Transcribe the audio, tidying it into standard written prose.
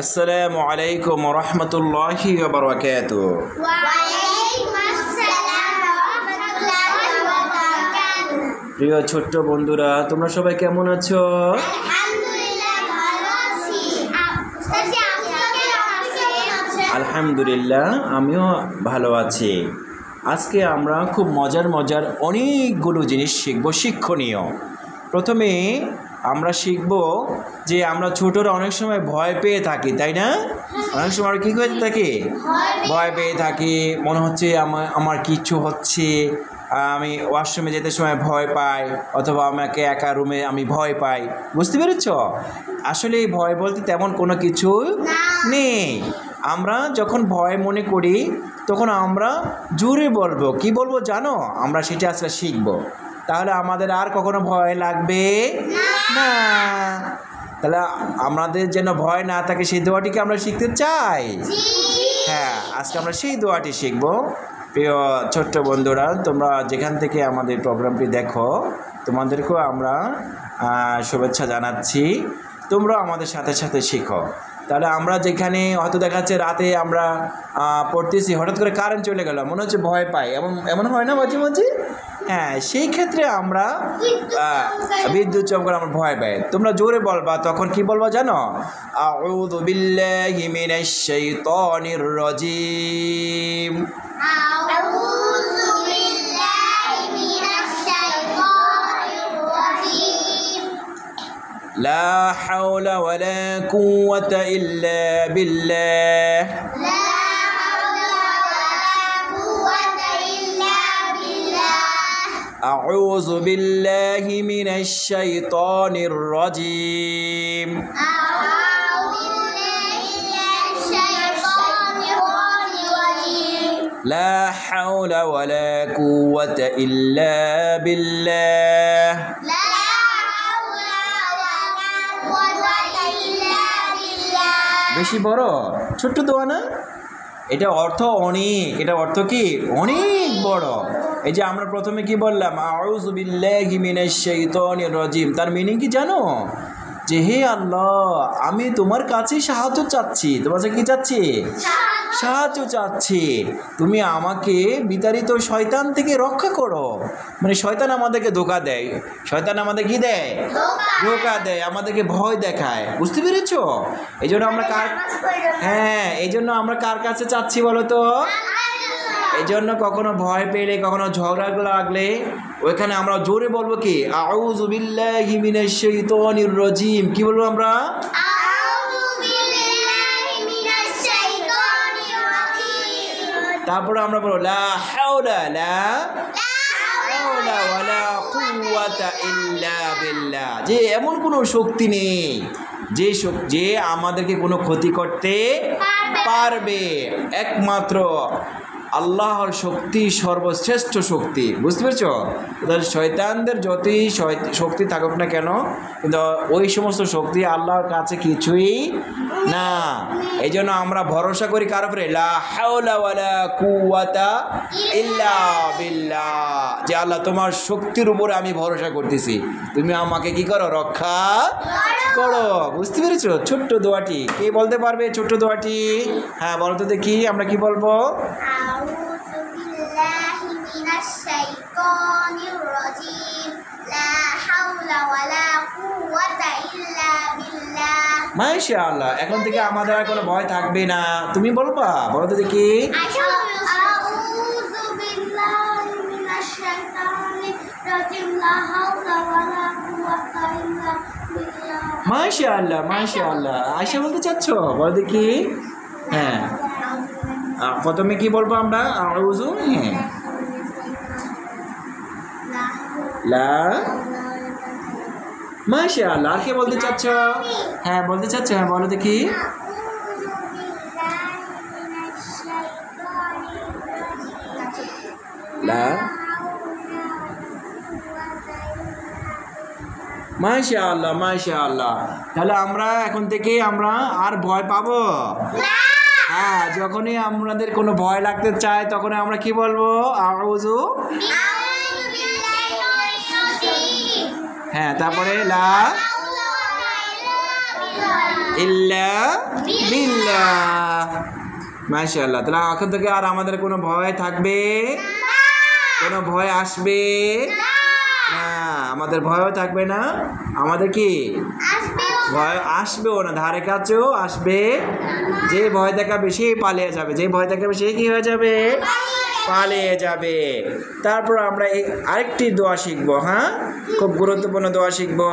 আসসালামু আলাইকুম ওয়া রাহমাতুল্লাহি ওয়া বারাকাতুহু। ওয়া আলাইকুম আসসালাম ওয়া রাহমাতুল্লাহি ওয়া বারাকাতুহু। প্রিয় ছোট্ট বন্ধুরা, তোমরা সবাই কেমন আছো? আলহামদুলিল্লাহ ভালো আছি। উস্তাদ আপনি কেমন আছেন? আলহামদুলিল্লাহ আমিও ভালো আছি। আজকে আমরা খুব মজার অনেকগুলো জিনিস শিখব, শিক্ষণীয়। প্রথমে আমরা শিখব যে আমরা ছোটরা অনেক সময় ভয় পেয়ে থাকি, তাই না? অনেক সময় আমরা কী করে থাকি? ভয় পেয়ে থাকি। মনে হচ্ছে আমার কিচ্ছু হচ্ছে, আমি ওয়াশরুমে যেতে সময় ভয় পাই, অথবা আমাকে একা রুমে আমি ভয় পাই। বুঝতে পেরেছ? আসলে এই ভয় বলতে তেমন কোনো কিছু নেই। আমরা যখন ভয় মনে করি তখন আমরা জোরে বলবো। কি বলবো জানো? আমরা সেটা আজকে শিখবো। তাহলে আমাদের আর কখনো ভয় লাগবে না। তাহলে আমাদের যেন ভয় না থাকে সেই দোয়াটিকে আমরা শিখতে চাই। হ্যাঁ, আজকে আমরা সেই দোয়াটি শিখবো। প্রিয় ছোট্ট বন্ধুরা, তোমরা যেখান থেকে আমাদের প্রোগ্রামটি দেখো তোমাদেরকেও আমরা শুভেচ্ছা জানাচ্ছি। তোমরাও আমাদের সাথে সাথে শিখো। তাহলে আমরা যেখানে হয়তো দেখা যাচ্ছে রাতে আমরা পড়তেছি, হঠাৎ করে কারেন্ট চলে গেল, মনে হচ্ছে ভয় পাই, এমন হয় না মাঝে মাঝে? হ্যাঁ, সেই ক্ষেত্রে আমরা বিদ্যুৎ চমকালে আমরা ভয় পাই। তোমরা জোরে বলবা, তখন কি বলবা জানো? আউযু বিল্লাহি মিনাশ শাইতানির রাজিম। আউযু বিল্লাহি মিনাশ শাইতানির রাজিম। লা হাওলা ওয়ালা কুওয়াতা ইল্লা বিল্লাহ। লা হাওলা ওয়ালা কুওয়াতা ইল্লা বিল্লাহ। আউযু বিল্লাহি মিনাশ শাইতানির রাজিম। আউযু বিল্লাহি মিনাশ শাইতানির রাজিম। লা হাওলা ওয়ালা কুওয়াতা ইল্লা বিল্লাহ। লা হাওলা ওয়ালা কুওয়াতা ইল্লা বিল্লাহ। বেশি বড়? ছোট্ট দোয়া না? এটা অর্থ অনেক। এটা অর্থ কি? অনেক বড়। এই যে আমরা প্রথমে কি বললাম, আউযু বিল্লাহি মিনাশ শাইতানির রাজিম, তার মিনিং কি জানো? যে হে আল্লাহ, আমি তোমার কাছে সাহায্য চাচ্ছি। তোমার কাছে কি চাচ্ছি? সাহায্য চাচ্ছি। তুমি আমাকে বিতাড়িত শয়তান থেকে রক্ষা করো। মানে শয়তান আমাদেরকে ধোঁকা দেয়। শয়তান আমাদের কি দেয়? ধোঁকা দেয়, আমাদেরকে ভয় দেখায়। বুঝতে পেরেছো? এই জন্য আমরা এই জন্য আমরা কার কাছে চাচ্ছি বলো তো? এই জন্য কখনো ভয় পেলে, কখনো ঝগড়া লাগলে ওইখানে আমরা জোরে বলবো কি? আউযু বিল্লাহি মিনাশ শাইতানির রাজিম। কি বলবো আমরা? আউযু বিল্লাহি মিনাশ শাইতানির রাজিম। তারপরে আমরা বলবো লা হাওলা ওয়ালা কুওয়াতা ইল্লা বিল্লাহ। যে এমন কোনো শক্তি নেই যে আমাদেরকে কোনো ক্ষতি করতে পারবে। একমাত্র আল্লাহর শক্তি সর্বশ্রেষ্ঠ শক্তি। বুঝতে পেরেছো? তাহলে শয়তানদের যতই শক্তি থাকুক না কেন, কিন্তু ওই সমস্ত শক্তি আল্লাহর কাছে কিছুই না। এই জন্য আমরা ভরসা করি কার উপরে? লা হাওলা ওয়ালা কুওয়াতা ইল্লা বিল্লাহ। যে আল্লাহ, তোমার শক্তির উপরে আমি ভরসা করতেছি, তুমি আমাকে কি করো? রক্ষা করো। বুঝতে পেরেছো? ছোট্ট দোয়াটি কে বলতে পারবে? ছোট্ট দোয়াটি হ্যাঁ বলো তো দেখি, আমরা কি বলবো? আউযু বিল্লাহি মিনাশ শাইতানির রাজিম। লা হাওলা ওয়ালা কুওয়াতা ইল্লা বিল্লাহ। মাশাআল্লাহ। এখন থেকে আমাদের আর কোনো ভয় থাকবে না। তুমি বলবা, বলো তো দেখি। আউযু বিল্লাহি মিনাশ শাইতানির রাজিম। লা হাওলা ওয়ালা কুওয়াতা ইল্লা বিল্লাহ। মাশাআল্লাহ। আয়শা বলতে চাচ্ছ? বলো দেখি। হ্যাঁ, প্রথমে কি বলবো আমরা? আউযু লা। মাশাআল্লাহ। আর কে বলতে চাচ্ছ? হ্যাঁ বলতে চাচ্ছ? হ্যাঁ বলো দেখি। লা। মাশাআল্লাহ। তাহলে আমরা এখন থেকে আমরা আর ভয় পাবো হ্যাঁ, যখনই আমাদের কোনো ভয় লাগতে চায় তখন আমরা কি বলবো? আউযু। হ্যাঁ, তারপরে লা। ইল্লা বিল্লাহ। মাশাআল্লাহ। তাহলে এখন থেকে আর আমাদের কোনো ভয় থাকবে, কোনো ভয় আসবে না, আমাদের ভয়ও থাকবে না, আমাদের কি ভয় আসবেও না, ধারে কাছেও আসবে। যে ভয় দেখাবে সেই পালিয়ে যাবে, যে ভয় দেখাবে সেই কি হয়ে যাবে, পালিয়ে যাবে। তারপর আমরা এই আরেকটি দোয়া শিখবো, হ্যাঁ, খুব গুরুত্বপূর্ণ দোয়া শিখবো।